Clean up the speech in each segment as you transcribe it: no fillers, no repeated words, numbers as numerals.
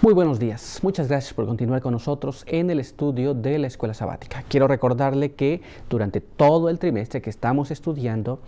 Muy buenos días, muchas gracias por continuar con nosotros en el estudio de la escuela sabática. Quiero recordarle que durante todo el trimestre que estamos estudiando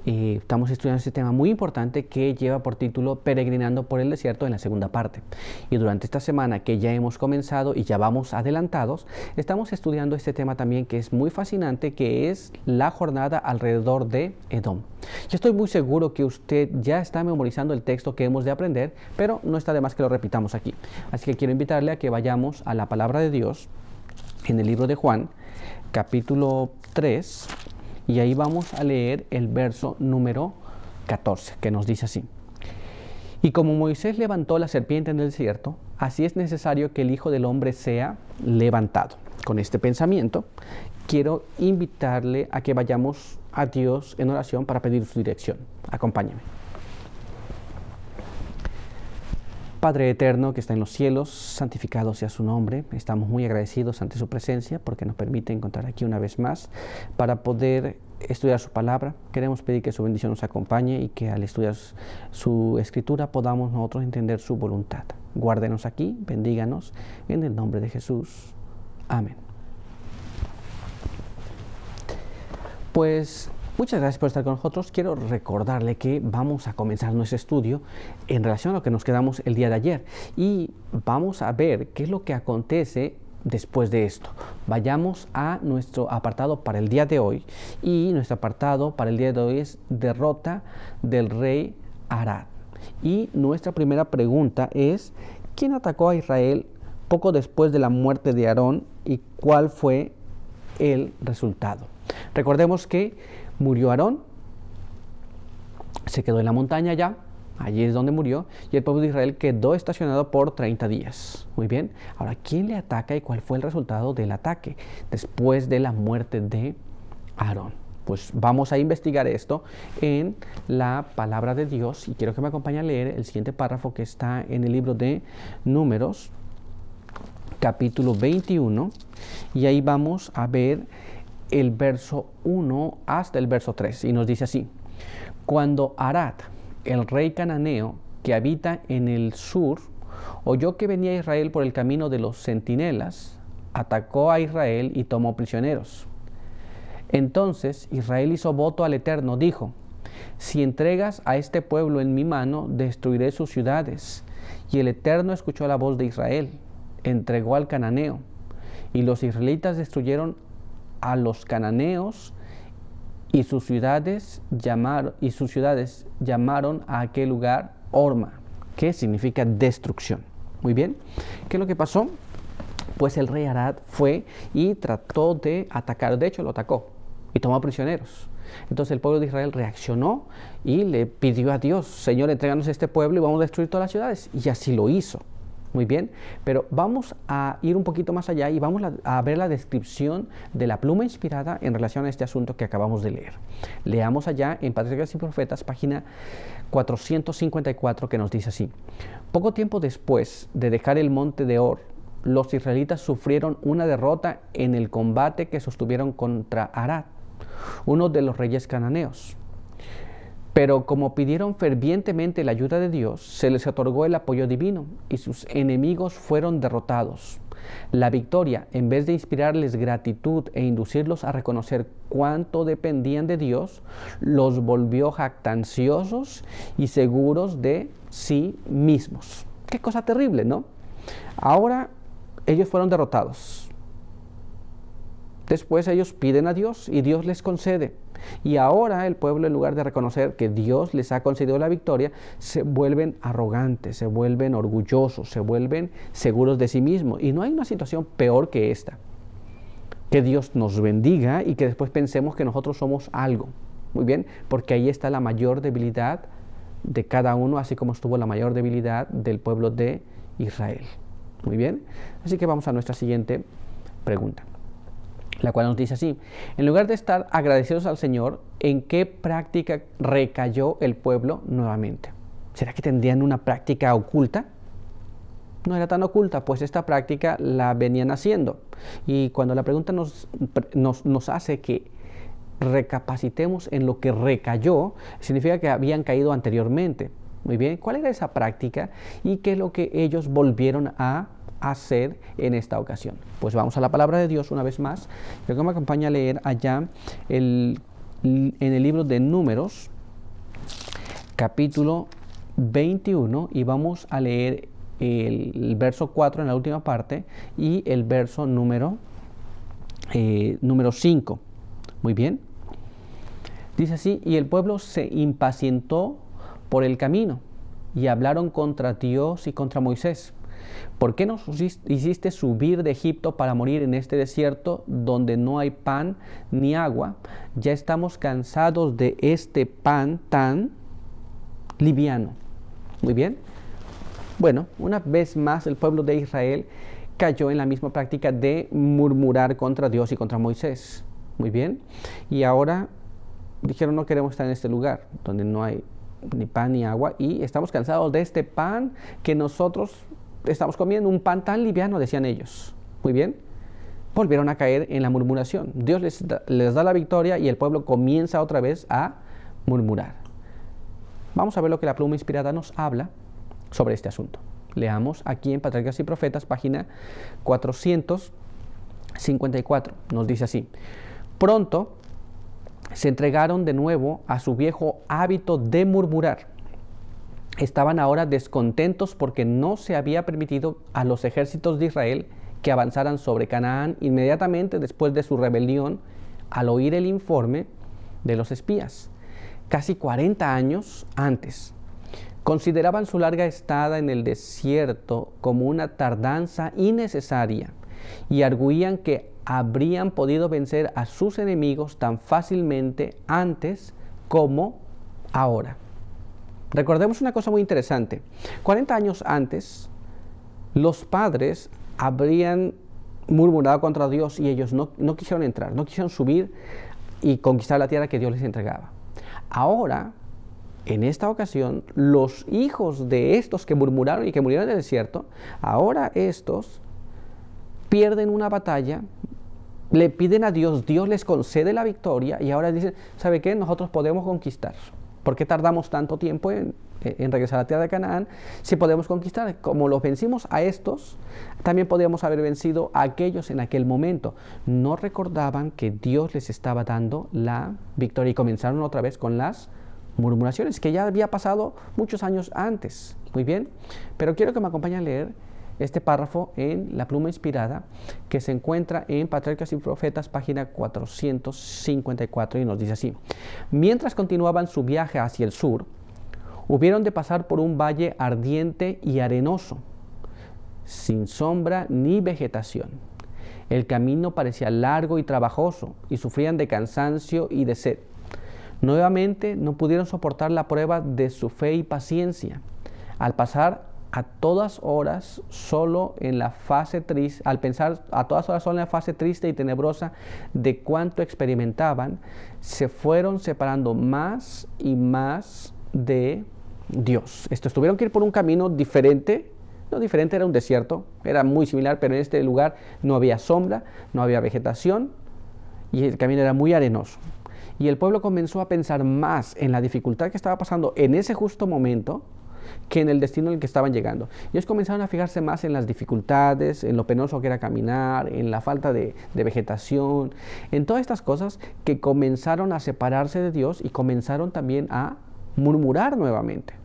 este tema muy importante que lleva por título Peregrinando por el Desierto en la segunda parte. Y durante esta semana que ya hemos comenzado y ya vamos adelantados, estamos estudiando este tema también que es muy fascinante, que es la jornada alrededor de Edom. Yo estoy muy seguro que usted ya está memorizando el texto que hemos de aprender, pero no está de más que lo repitamos aquí. Así que quiero invitarle a que vayamos a la palabra de Dios en el libro de Juan, capítulo 3, y ahí vamos a leer el verso número 14, que nos dice así: Y como Moisés levantó la serpiente en el desierto, así es necesario que el Hijo del Hombre sea levantado. Con este pensamiento, quiero invitarle a que vayamos a Dios en oración para pedir su dirección. Acompáñeme. Padre eterno que está en los cielos, santificado sea su nombre. Estamos muy agradecidos ante su presencia porque nos permite encontrar aquí una vez más para poder estudiar su palabra. Queremos pedir que su bendición nos acompañe y que al estudiar su escritura podamos nosotros entender su voluntad. Guárdenos aquí, bendíganos en el nombre de Jesús. Amén. Pues muchas gracias por estar con nosotros. Quiero recordarle que vamos a comenzar nuestro estudio en relación a lo que nos quedamos el día de ayer y vamos a ver qué es lo que acontece después de esto. Vayamos a nuestro apartado para el día de hoy, y nuestro apartado para el día de hoy es derrota del rey Arad. Y nuestra primera pregunta es: ¿quién atacó a Israel poco después de la muerte de Aarón y cuál fue el resultado? Recordemos que murió Aarón, se quedó en la montaña ya, allí es donde murió, y el pueblo de Israel quedó estacionado por 30 días. Muy bien, ahora, ¿quién le ataca y cuál fue el resultado del ataque después de la muerte de Aarón? Pues vamos a investigar esto en la palabra de Dios, y quiero que me acompañe a leer el siguiente párrafo que está en el libro de Números, capítulo 21, y ahí vamos a ver el verso 1 hasta el verso 3, y nos dice así: Cuando Arad, el rey cananeo que habita en el sur, oyó que venía Israel por el camino de los centinelas, atacó a Israel y tomó prisioneros. Entonces Israel hizo voto al Eterno, dijo: Si entregas a este pueblo en mi mano, destruiré sus ciudades. Y el Eterno escuchó la voz de Israel, entregó al cananeo, y los israelitas destruyeron a los cananeos, y sus ciudades llamaron a aquel lugar Horma, que significa destrucción. Muy bien, ¿qué es lo que pasó? Pues el rey Arad fue y trató de atacar, de hecho lo atacó y tomó prisioneros. Entonces el pueblo de Israel reaccionó y le pidió a Dios: Señor, entréganos este pueblo y vamos a destruir todas las ciudades, y así lo hizo. Muy bien, pero vamos a ir un poquito más allá y vamos a ver la descripción de la pluma inspirada en relación a este asunto que acabamos de leer. Leamos allá en Patriarcas y Profetas, página 454, que nos dice así: Poco tiempo después de dejar el monte de Or, los israelitas sufrieron una derrota en el combate que sostuvieron contra Arad, uno de los reyes cananeos. Pero como pidieron fervientemente la ayuda de Dios, se les otorgó el apoyo divino y sus enemigos fueron derrotados. La victoria, en vez de inspirarles gratitud e inducirlos a reconocer cuánto dependían de Dios, los volvió jactanciosos y seguros de sí mismos. Qué cosa terrible, ¿no? Ahora ellos fueron derrotados. Después ellos piden a Dios y Dios les concede. Y ahora el pueblo, en lugar de reconocer que Dios les ha concedido la victoria, se vuelven arrogantes, se vuelven orgullosos, se vuelven seguros de sí mismos. Y no hay una situación peor que esta: que Dios nos bendiga y que después pensemos que nosotros somos algo. Muy bien, porque ahí está la mayor debilidad de cada uno, así como estuvo la mayor debilidad del pueblo de Israel. Muy bien, así que vamos a nuestra siguiente pregunta, la cual nos dice así: en lugar de estar agradecidos al Señor, ¿en qué práctica recayó el pueblo nuevamente? ¿Será que tendrían una práctica oculta? No era tan oculta, pues esta práctica la venían haciendo. Y cuando la pregunta nos hace que recapacitemos en lo que recayó, significa que habían caído anteriormente. Muy bien, ¿cuál era esa práctica y qué es lo que ellos volvieron a hacer en esta ocasión? Pues vamos a la palabra de Dios una vez más. Creo que me acompaña a leer allá en el libro de Números, capítulo 21, y vamos a leer el verso 4 en la última parte y el verso número 5. Muy bien. Dice así: y el pueblo se impacientó por el camino y hablaron contra Dios y contra Moisés. ¿Por qué nos hiciste subir de Egipto para morir en este desierto donde no hay pan ni agua? Ya estamos cansados de este pan tan liviano. Muy bien. Bueno, una vez más el pueblo de Israel cayó en la misma práctica de murmurar contra Dios y contra Moisés. Muy bien. Y ahora dijeron: no queremos estar en este lugar donde no hay ni pan ni agua y estamos cansados de este pan que nosotros estamos comiendo, un pan tan liviano, decían ellos. Muy bien. Volvieron a caer en la murmuración. Dios les da la victoria y el pueblo comienza otra vez a murmurar. Vamos a ver lo que la pluma inspirada nos habla sobre este asunto. Leamos aquí en Patriarcas y Profetas, página 454. Nos dice así: pronto se entregaron de nuevo a su viejo hábito de murmurar. Estaban ahora descontentos porque no se había permitido a los ejércitos de Israel que avanzaran sobre Canaán inmediatamente después de su rebelión al oír el informe de los espías, casi 40 años antes. Consideraban su larga estada en el desierto como una tardanza innecesaria y arguían que habrían podido vencer a sus enemigos tan fácilmente antes como ahora. Recordemos una cosa muy interesante. 40 años antes, los padres habrían murmurado contra Dios y ellos no quisieron entrar, no quisieron subir y conquistar la tierra que Dios les entregaba. Ahora, en esta ocasión, los hijos de estos que murmuraron y que murieron en el desierto, ahora estos pierden una batalla, le piden a Dios, Dios les concede la victoria y ahora dicen: ¿sabe qué? Nosotros podemos conquistar. ¿Por qué tardamos tanto tiempo en regresar a la tierra de Canaán si podemos conquistar? Como los vencimos a estos, también podríamos haber vencido a aquellos en aquel momento. No recordaban que Dios les estaba dando la victoria y comenzaron otra vez con las murmuraciones que ya había pasado muchos años antes. Muy bien, pero quiero que me acompañen a leer este párrafo en la pluma inspirada que se encuentra en Patriarcas y Profetas, página 454, y nos dice así: mientras continuaban su viaje hacia el sur, hubieron de pasar por un valle ardiente y arenoso, sin sombra ni vegetación. El camino parecía largo y trabajoso y sufrían de cansancio y de sed. Nuevamente no pudieron soportar la prueba de su fe y paciencia. Al pasar a todas horas solo en la fase triste, al pensar a todas horas solo en la fase triste y tenebrosa de cuanto experimentaban, se fueron separando más y más de Dios. Tuvieron que ir por un camino diferente. No diferente, era un desierto, era muy similar, pero en este lugar no había sombra, no había vegetación y el camino era muy arenoso. Y el pueblo comenzó a pensar más en la dificultad que estaba pasando en ese justo momento que en el destino al que estaban llegando. Ellos comenzaron a fijarse más en las dificultades, en lo penoso que era caminar, en la falta de vegetación, en todas estas cosas que comenzaron a separarse de Dios y comenzaron también a murmurar nuevamente.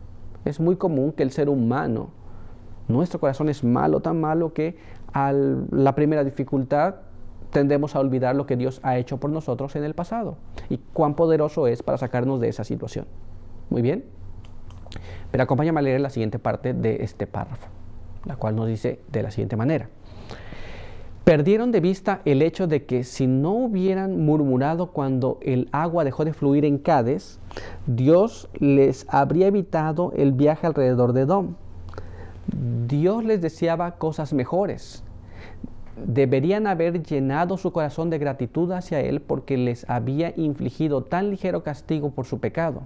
Es muy común que el ser humano, nuestro corazón es malo, tan malo que a la primera dificultad tendemos a olvidar lo que Dios ha hecho por nosotros en el pasado y cuán poderoso es para sacarnos de esa situación. Muy bien. Pero acompáñame a leer la siguiente parte de este párrafo, la cual nos dice de la siguiente manera: perdieron de vista el hecho de que si no hubieran murmurado cuando el agua dejó de fluir en Cades, Dios les habría evitado el viaje alrededor de Edom. Dios les deseaba cosas mejores. Deberían haber llenado su corazón de gratitud hacia Él porque les había infligido tan ligero castigo por su pecado.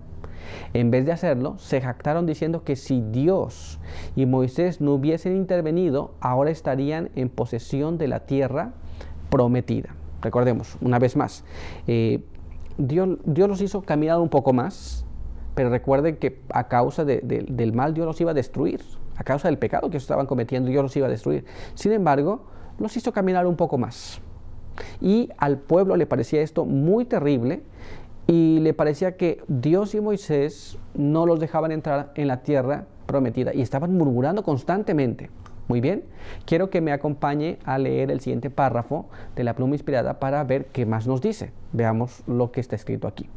En vez de hacerlo, se jactaron diciendo que si Dios y Moisés no hubiesen intervenido, ahora estarían en posesión de la tierra prometida. Recordemos, una vez más, Dios los hizo caminar un poco más, pero recuerden que a causa del mal Dios los iba a destruir, a causa del pecado que estaban cometiendo Dios los iba a destruir. Sin embargo, los hizo caminar un poco más. Y al pueblo le parecía esto muy terrible y le parecía que Dios y Moisés no los dejaban entrar en la tierra prometida y estaban murmurando constantemente. Muy bien, quiero que me acompañe a leer el siguiente párrafo de la pluma inspirada para ver qué más nos dice. Veamos lo que está escrito aquí.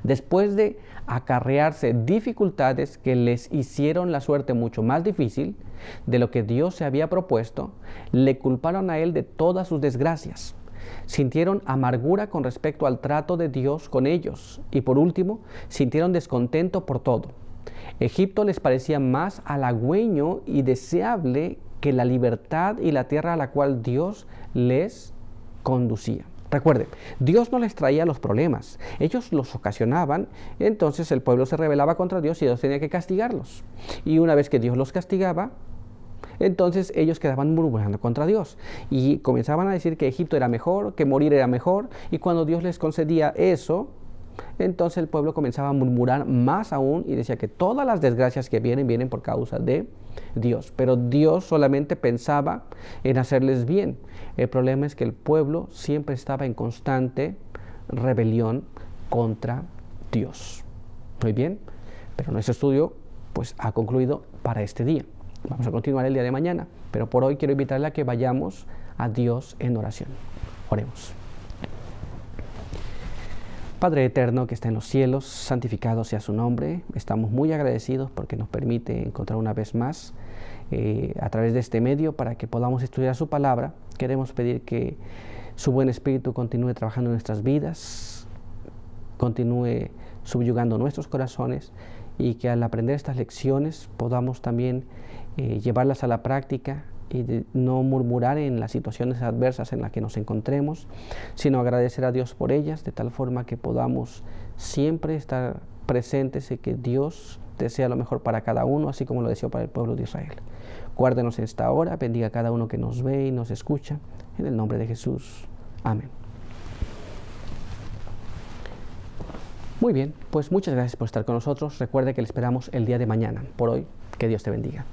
Después de acarrearse dificultades que les hicieron la suerte mucho más difícil de lo que Dios se había propuesto, le culparon a él de todas sus desgracias. Sintieron amargura con respecto al trato de Dios con ellos y por último, sintieron descontento por todo. Egipto les parecía más halagüeño y deseable que la libertad y la tierra a la cual Dios les conducía. Recuerden, Dios no les traía los problemas, ellos los ocasionaban, entonces el pueblo se rebelaba contra Dios y Dios tenía que castigarlos. Y una vez que Dios los castigaba, entonces ellos quedaban murmurando contra Dios y comenzaban a decir que Egipto era mejor, que morir era mejor, y cuando Dios les concedía eso, entonces el pueblo comenzaba a murmurar más aún y decía que todas las desgracias que vienen por causa de Dios. Pero Dios solamente pensaba en hacerles bien. El problema es que el pueblo siempre estaba en constante rebelión contra Dios. Muy bien, pero nuestro estudio pues ha concluido para este día. Vamos a continuar el día de mañana, pero por hoy quiero invitarle a que vayamos a Dios en oración. Oremos. Padre eterno que está en los cielos, santificado sea su nombre. Estamos muy agradecidos porque nos permite encontrar una vez más a través de este medio para que podamos estudiar su palabra. Queremos pedir que su buen espíritu continúe trabajando en nuestras vidas, continúe subyugando nuestros corazones y que al aprender estas lecciones podamos también llevarlas a la práctica y no murmurar en las situaciones adversas en las que nos encontremos, sino agradecer a Dios por ellas, de tal forma que podamos siempre estar presentes y que Dios desea lo mejor para cada uno, así como lo deseó para el pueblo de Israel. Guárdenos en esta hora, bendiga a cada uno que nos ve y nos escucha, en el nombre de Jesús. Amén. Muy bien, pues muchas gracias por estar con nosotros. Recuerde que le esperamos el día de mañana. Por hoy, que Dios te bendiga.